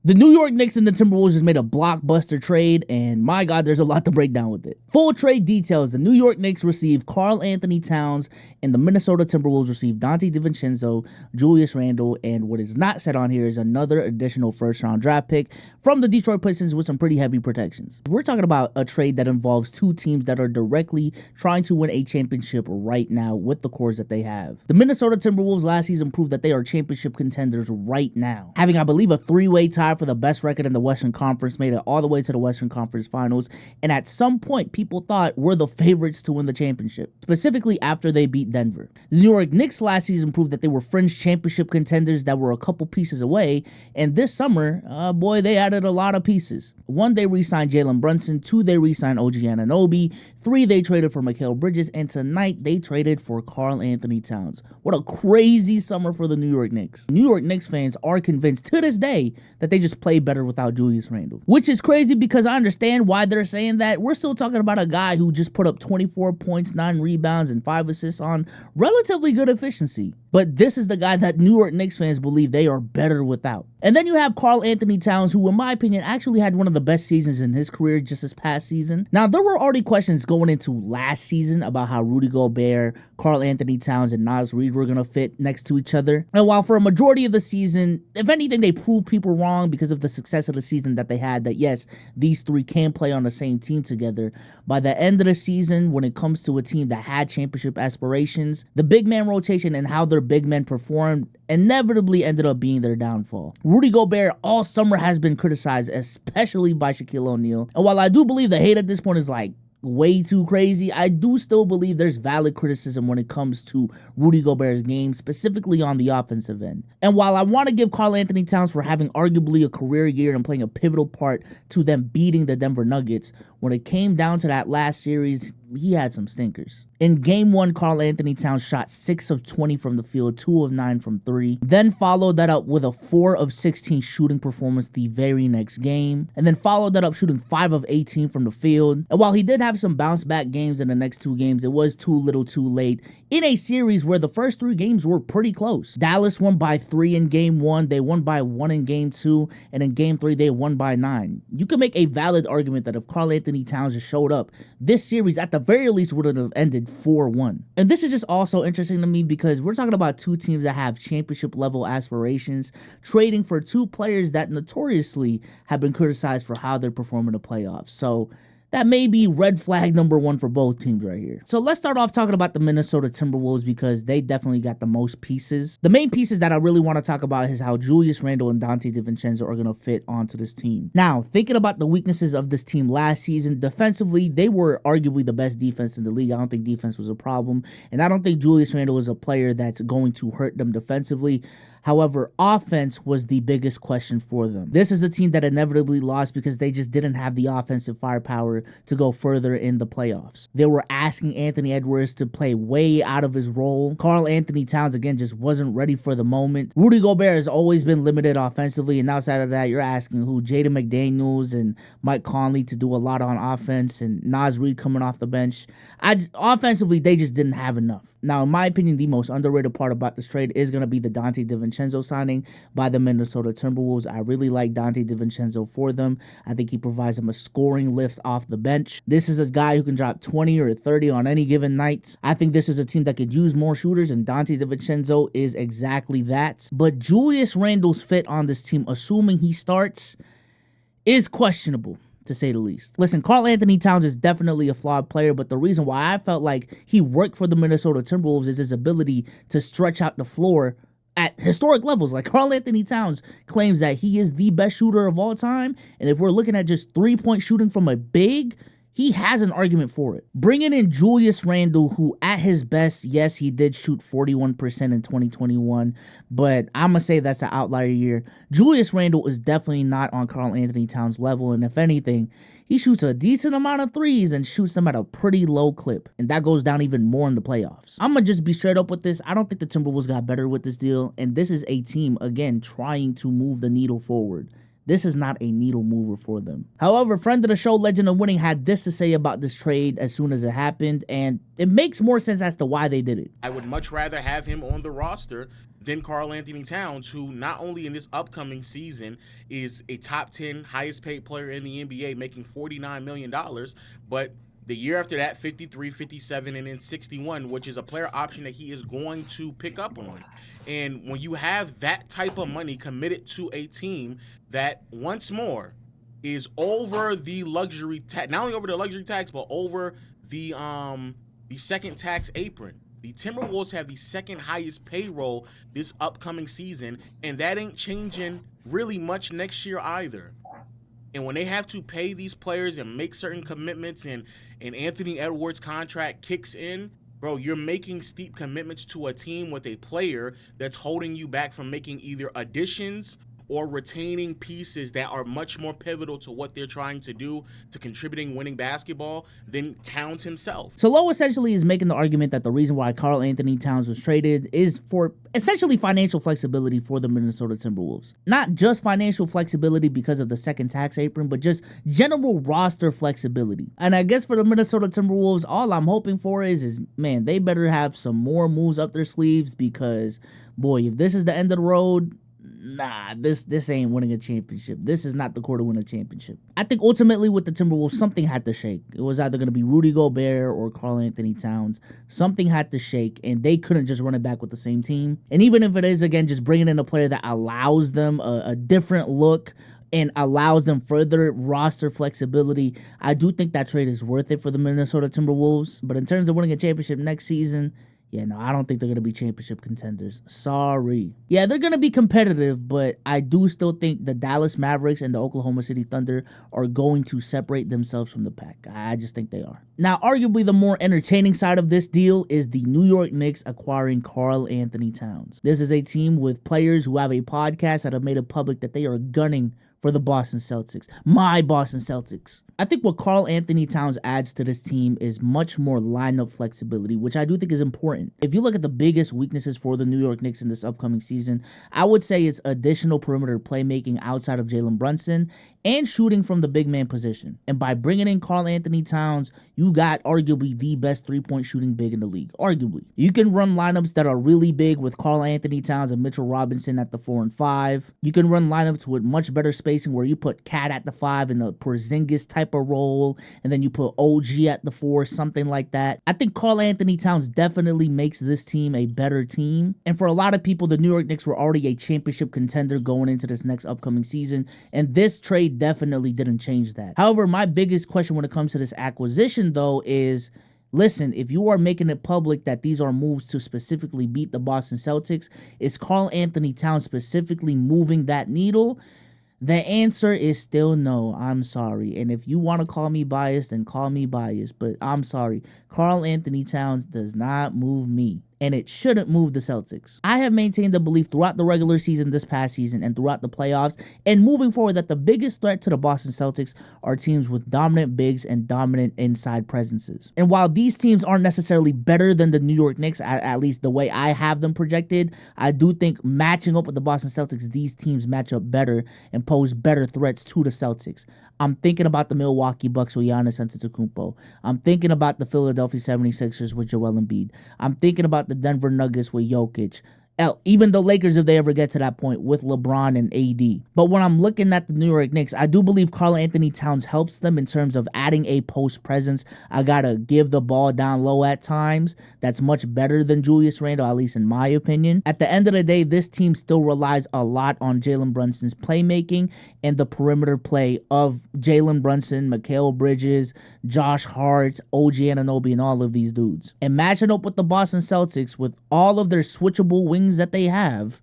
The New York Knicks and the Timberwolves just made a blockbuster trade, and my God, there's a lot to break down with it. Full trade details: the New York Knicks received Karl Anthony Towns, and the Minnesota Timberwolves received Donte DiVincenzo, Julius Randle, and what is not said on here is another additional first-round draft pick from the Detroit Pistons with some pretty heavy protections. We're talking about a trade that involves two teams that are directly trying to win a championship right now with the cores that they have. The Minnesota Timberwolves last season proved that they are championship contenders right now, having, I believe, a three-way tie for the best record in the Western Conference, made it all the way to the Western Conference Finals, and at some point, people thought were the favorites to win the championship, specifically after they beat Denver. The New York Knicks last season proved that they were fringe championship contenders that were a couple pieces away, and this summer, boy, they added a lot of pieces. 1, they re-signed Jalen Brunson. 2, they re-signed OG Anunoby. 3, they traded for Mikal Bridges, and tonight, they traded for Karl Anthony Towns. What a crazy summer for the New York Knicks. New York Knicks fans are convinced to this day that they just play better without Julius Randle, which is crazy because I understand why they're saying that. We're still talking about a guy who just put up 24 points, 9 rebounds, and 5 assists on relatively good efficiency. But this is the guy that New York Knicks fans believe they are better without. And then you have Karl Anthony Towns, who in my opinion actually had one of the best seasons in his career just this past season. Now, there were already questions going into last season about how Rudy Gobert, Karl Anthony Towns, and Naz Reid were going to fit next to each other. And while for a majority of the season, if anything, they proved people wrong because of the success of the season that they had, that yes, these three can play on the same team together. By the end of the season, when it comes to a team that had championship aspirations, the big man rotation and how their big men performed inevitably ended up being their downfall. Rudy Gobert all summer has been criticized, especially by Shaquille O'Neal. And while I do believe the hate at this point is like way too crazy, I do still believe there's valid criticism when it comes to Rudy Gobert's game, specifically on the offensive end. And while I want to give Karl Anthony Towns for having arguably a career year and playing a pivotal part to them beating the Denver Nuggets, when it came down to that last series, he had some stinkers. In game 1, Karl Anthony Towns shot 6 of 20 from the field, 2 of 9 from 3. Then followed that up with a 4 of 16 shooting performance the very next game. And then followed that up shooting 5 of 18 from the field. And while he did have some bounce back games in the next 2 games, it was too little too late in a series where the first 3 games were pretty close. Dallas won by 3 in game 1, they won by 1 in game 2, and in game 3 they won by 9. You can make a valid argument that if Karl Anthony Towns just showed up, this series at the very least would have ended 4-1. And this is just also interesting to me because we're talking about 2 teams that have championship level aspirations, trading for 2 players that notoriously have been criticized for how they're performing in the playoffs. So that may be red flag number 1 for both teams right here. So let's start off talking about the Minnesota Timberwolves because they definitely got the most pieces. The main pieces that I really want to talk about is how Julius Randle and Donte DiVincenzo are going to fit onto this team. Now, thinking about the weaknesses of this team last season, defensively, they were arguably the best defense in the league. I don't think defense was a problem, and I don't think Julius Randle is a player that's going to hurt them defensively. However, offense was the biggest question for them. This is a team that inevitably lost because they just didn't have the offensive firepower to go further in the playoffs. They were asking Anthony Edwards to play way out of his role. Karl Anthony Towns, again, just wasn't ready for the moment. Rudy Gobert has always been limited offensively, and outside of that, you're asking who? Jaden McDaniels and Mike Conley to do a lot on offense, and Naz Reid coming off the bench. Offensively, they just didn't have enough. Now, in my opinion, the most underrated part about this trade is going to be the Donte DiVincenzo signing by the Minnesota Timberwolves. I really like Donte DiVincenzo for them. I think he provides them a scoring lift off the bench. This is a guy who can drop 20 or 30 on any given night. I think this is a team that could use more shooters, and Donte DiVincenzo is exactly that. But Julius Randle's fit on this team, assuming he starts, is questionable, to say the least. Listen, Karl Anthony Towns is definitely a flawed player, but the reason why I felt like he worked for the Minnesota Timberwolves is his ability to stretch out the floor at historic levels. Like, Karl Anthony Towns claims that he is the best shooter of all time, and if we're looking at just 3-point shooting from a big, he has an argument for it. Bringing in Julius Randle, who at his best, yes, he did shoot 41% in 2021, but I'm going to say that's an outlier year. Julius Randle is definitely not on Karl Anthony Towns' level, and if anything, he shoots a decent amount of threes and shoots them at a pretty low clip, and that goes down even more in the playoffs. I'm going to just be straight up with this. I don't think the Timberwolves got better with this deal, and this is a team, again, trying to move the needle forward. This is not a needle mover for them. However, friend of the show, Legend of Winning, had this to say about this trade as soon as it happened, and it makes more sense as to why they did it. I would much rather have him on the roster than Karl Anthony Towns, who not only in this upcoming season is a top 10 highest paid player in the NBA, making $49 million, but the year after that, 53, 57, and then 61, which is a player option that he is going to pick up on. And when you have that type of money committed to a team that, once more, is over the luxury tax, not only over the luxury tax, but over the second tax apron. The Timberwolves have the second highest payroll this upcoming season, and that ain't changing really much next year either. And when they have to pay these players and make certain commitments, and Anthony Edwards' contract kicks in, bro, you're making steep commitments to a team with a player that's holding you back from making either additions or retaining pieces that are much more pivotal to what they're trying to do, to contributing winning basketball, than Towns himself. So Lowe essentially is making the argument that the reason why Karl Anthony Towns was traded is for essentially financial flexibility for the Minnesota Timberwolves. Not just financial flexibility because of the second tax apron, but just general roster flexibility. And I guess for the Minnesota Timberwolves, all I'm hoping for is man, they better have some more moves up their sleeves, because boy, if this is the end of the road, nah, this ain't winning a championship. This is not the core to win a championship. I think ultimately with the Timberwolves, something had to shake. It was either going to be Rudy Gobert or Karl Anthony Towns. Something had to shake, and they couldn't just run it back with the same team. And even if it is, again, just bringing in a player that allows them a different look and allows them further roster flexibility, I do think that trade is worth it for the Minnesota Timberwolves. But in terms of winning a championship next season, yeah, no, I don't think they're going to be championship contenders. Sorry. Yeah, they're going to be competitive, but I do still think the Dallas Mavericks and the Oklahoma City Thunder are going to separate themselves from the pack. I just think they are. Now, arguably the more entertaining side of this deal is the New York Knicks acquiring Karl Anthony Towns. This is a team with players who have a podcast that have made it public that they are gunning for the Boston Celtics. My Boston Celtics. I think what Karl Anthony Towns adds to this team is much more lineup flexibility, which I do think is important. If you look at the biggest weaknesses for the New York Knicks in this upcoming season, I would say it's additional perimeter playmaking outside of Jalen Brunson and shooting from the big man position. And by bringing in Karl Anthony Towns, you got arguably the best three-point shooting big in the league. Arguably. You can run lineups that are really big with Karl Anthony Towns and Mitchell Robinson at the 4 and 5. You can run lineups with much better spacing where you put Cat at the 5 in the Porzingis type of role, and then you put OG at the 4, something like that. I think Karl Anthony Towns definitely makes this team a better team. And for a lot of people, the New York Knicks were already a championship contender going into this next upcoming season, and this trade definitely didn't change that. However, my biggest question when it comes to this acquisition, though, is listen, if you are making it public that these are moves to specifically beat the Boston Celtics, is Karl Anthony Towns specifically moving that needle? The answer is still no. I'm sorry. And if you want to call me biased, then call me biased. But I'm sorry. Karl Anthony Towns does not move me. And it shouldn't move the Celtics. I have maintained the belief throughout the regular season this past season and throughout the playoffs and moving forward that the biggest threat to the Boston Celtics are teams with dominant bigs and dominant inside presences. And while these teams aren't necessarily better than the New York Knicks, at least the way I have them projected, I do think matching up with the Boston Celtics, these teams match up better and pose better threats to the Celtics. I'm thinking about the Milwaukee Bucks with Giannis Antetokounmpo. I'm thinking about the Philadelphia 76ers with Joel Embiid. I'm thinking about the Denver Nuggets with Jokic. Even the Lakers, if they ever get to that point, with LeBron and AD. But when I'm looking at the New York Knicks, I do believe Karl Anthony Towns helps them in terms of adding a post presence. I gotta give the ball down low at times. That's much better than Julius Randle, at least in my opinion. At the end of the day, this team still relies a lot on Jalen Brunson's playmaking and the perimeter play of Jalen Brunson, Mikal Bridges, Josh Hart, OG Anunoby, and all of these dudes. And matching up with the Boston Celtics with all of their switchable wings that they have,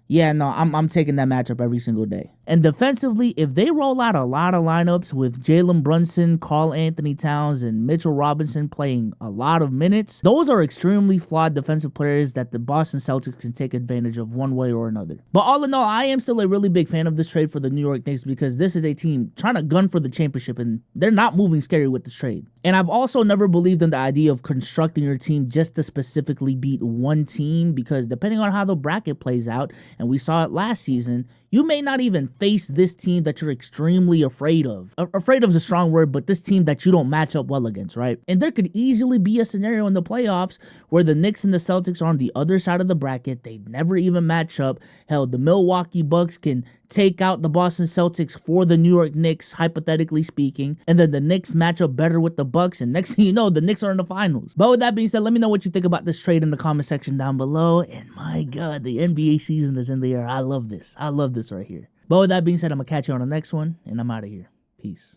yeah, no, I'm taking that matchup every single day. And defensively, if they roll out a lot of lineups with Jalen Brunson, Karl Anthony Towns, and Mitchell Robinson playing a lot of minutes, those are extremely flawed defensive players that the Boston Celtics can take advantage of one way or another. But all in all, I am still a really big fan of this trade for the New York Knicks because this is a team trying to gun for the championship, and they're not moving scary with this trade. And I've also never believed in the idea of constructing your team just to specifically beat one team, because depending on how the bracket plays out, and we saw it last season, you may not even face this team that you're extremely afraid of. Afraid of is a strong word, but this team that you don't match up well against, right? And there could easily be a scenario in the playoffs where the Knicks and the Celtics are on the other side of the bracket. They never even match up. Hell, the Milwaukee Bucks can take out the Boston Celtics for the New York Knicks, hypothetically speaking, and then the Knicks match up better with the Bucks, and next thing you know, the Knicks are in the finals. But with that being said, let me know what you think about this trade in the comment section down below. And my God, the NBA season is in the air. I love this. I love this right here. But with that being said, I'm gonna catch you on the next one, and I'm out of here. Peace.